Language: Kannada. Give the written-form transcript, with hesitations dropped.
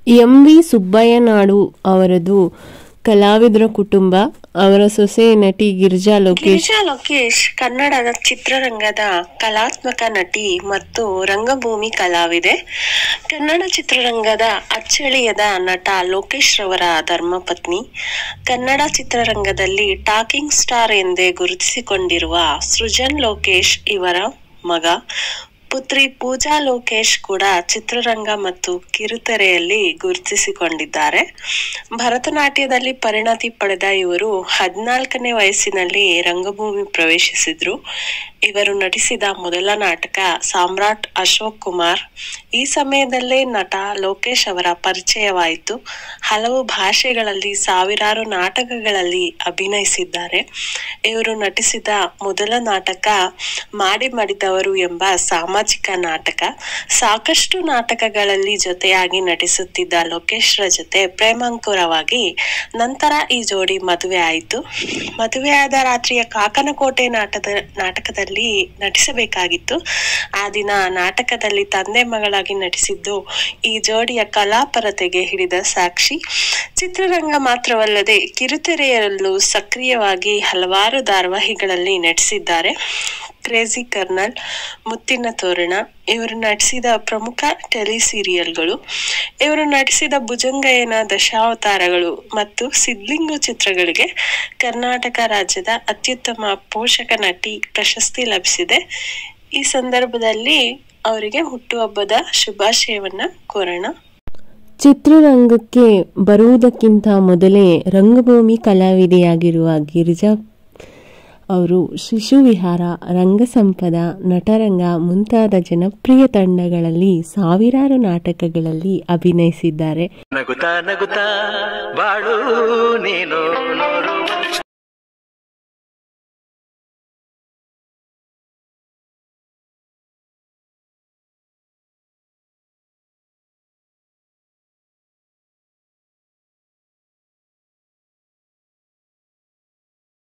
ಎಂ.ವಿ. ಸುಬ್ಬಯ್ಯನಾಡು ಅವರದು ಕಲಾವಿದರ ಕುಟುಂಬ. ಅವರ ಸೊಸೆ ನಟಿ ಗಿರಿಜಾ ಲೋಕೇಶ್ ಕನ್ನಡದ ಚಿತ್ರರಂಗದ ಕಲಾತ್ಮಕ ನಟಿ ಮತ್ತು ರಂಗಭೂಮಿ ಕಲಾವಿದೆ. ಕನ್ನಡ ಚಿತ್ರರಂಗದ ಅಚ್ಚಳಿಯದ ನಟ ಲೋಕೇಶ್ ರವರ ಧರ್ಮಪತ್ನಿ. ಕನ್ನಡ ಚಿತ್ರರಂಗದಲ್ಲಿ ಟಾಕಿಂಗ್ ಸ್ಟಾರ್ ಎಂದೇ ಗುರುತಿಸಿಕೊಂಡಿರುವ ಸೃಜನ್ ಲೋಕೇಶ್ ಇವರ ಮಗ. ಪುತ್ರಿ ಪೂಜಾ ಲೋಕೇಶ್ ಕೂಡ ಚಿತ್ರರಂಗ ಮತ್ತು ಕಿರುತೆರೆಯಲ್ಲಿ ಗುರುತಿಸಿಕೊಂಡಿದ್ದಾರೆ. ಭರತನಾಟ್ಯದಲ್ಲಿ ಪರಿಣತಿ ಪಡೆದ ಇವರು 14ನೇ ವಯಸ್ಸಿನಲ್ಲಿ ರಂಗಭೂಮಿ ಪ್ರವೇಶಿಸಿದ್ರು. ಇವರು ನಟಿಸಿದ ಮೊದಲ ನಾಟಕ ಸಾಮ್ರಾಟ್ ಅಶೋಕ್ ಕುಮಾರ್. ಈ ಸಮಯದಲ್ಲೇ ನಟ ಲೋಕೇಶ್ ಅವರ ಪರಿಚಯವಾಯಿತು. ಹಲವು ಭಾಷೆಗಳಲ್ಲಿ ಸಾವಿರಾರು ನಾಟಕಗಳಲ್ಲಿ ಅಭಿನಯಿಸಿದ್ದಾರೆ. ಇವರು ನಟಿಸಿದ ಮೊದಲ ನಾಟಕ ಮಾಡಿ ಮಡಿದವರು ಎಂಬ ಸಾಮಾಜಿಕ ನಾಟಕ. ಸಾಕಷ್ಟು ನಾಟಕಗಳಲ್ಲಿ ಜೊತೆಯಾಗಿ ನಟಿಸುತ್ತಿದ್ದ ಲೋಕೇಶ್ರ ಜೊತೆ ಪ್ರೇಮಾಂಕುರವಾಗಿ ನಂತರ ಈ ಜೋಡಿ ಮದುವೆ ಆಯಿತು. ಮದುವೆಯಾದ ರಾತ್ರಿಯ ಕಾಕನಕೋಟೆ ನಾಟಕದಲ್ಲಿ ನಟಿಸಬೇಕಾಗಿತ್ತು. ಆ ದಿನ ನಾಟಕದಲ್ಲಿ ತಂದೆ ಮಗಳಾಗಿ ನಟಿಸಿದ್ದು ಈ ಜೋಡಿಯ ಕಲಾಪರತೆಗೆ ಹಿಡಿದ ಸಾಕ್ಷಿ. ಚಿತ್ರರಂಗ ಮಾತ್ರವಲ್ಲದೆ ಕಿರುತೆರೆಯಲ್ಲೂ ಸಕ್ರಿಯವಾಗಿ ಹಲವಾರು ಧಾರಾವಾಹಿಗಳಲ್ಲಿ ನಟಿಸಿದ್ದಾರೆ. ಕ್ರೇಜಿ ಕರ್ನಲ್, ಮುತ್ತಿನ ತೋರಣ ಇವರು ನಟಿಸಿದ ಪ್ರಮುಖ ಟೆಲಿ ಸೀರಿಯಲ್ಗಳು. ಇವರು ನಟಿಸಿದ ಭುಜಂಗಯ್ಯನ ದಶಾವತಾರಗಳು ಮತ್ತು ಸಿದ್ಲಿಂಗು ಚಿತ್ರಗಳಿಗೆ ಕರ್ನಾಟಕ ರಾಜ್ಯದ ಅತ್ಯುತ್ತಮ ಪೋಷಕ ನಟಿ ಪ್ರಶಸ್ತಿ ಲಭಿಸಿದೆ. ಈ ಸಂದರ್ಭದಲ್ಲಿ ಅವರಿಗೆ ಹುಟ್ಟುಹಬ್ಬದ ಶುಭಾಶಯವನ್ನ ಕೋರೋಣ. ಚಿತ್ರರಂಗಕ್ಕೆ ಬರುವುದಕ್ಕಿಂತ ಮೊದಲೇ ರಂಗಭೂಮಿ ಕಲಾವಿದೆಯಾಗಿರುವ ಗಿರಿಜಾ ಅವರು ಶಿಶುವಿಹಾರ, ರಂಗಸಂಪದ, ನಟರಂಗ ಮುಂತಾದ ಜನಪ್ರಿಯ ತಂಡಗಳಲ್ಲಿ ಸಾವಿರಾರು ನಾಟಕಗಳಲ್ಲಿ ಅಭಿನಯಿಸಿದ್ದಾರೆ. ನಗುತ್ತಾ ನಗುತ್ತಾ ಬಾಳು ನೀನು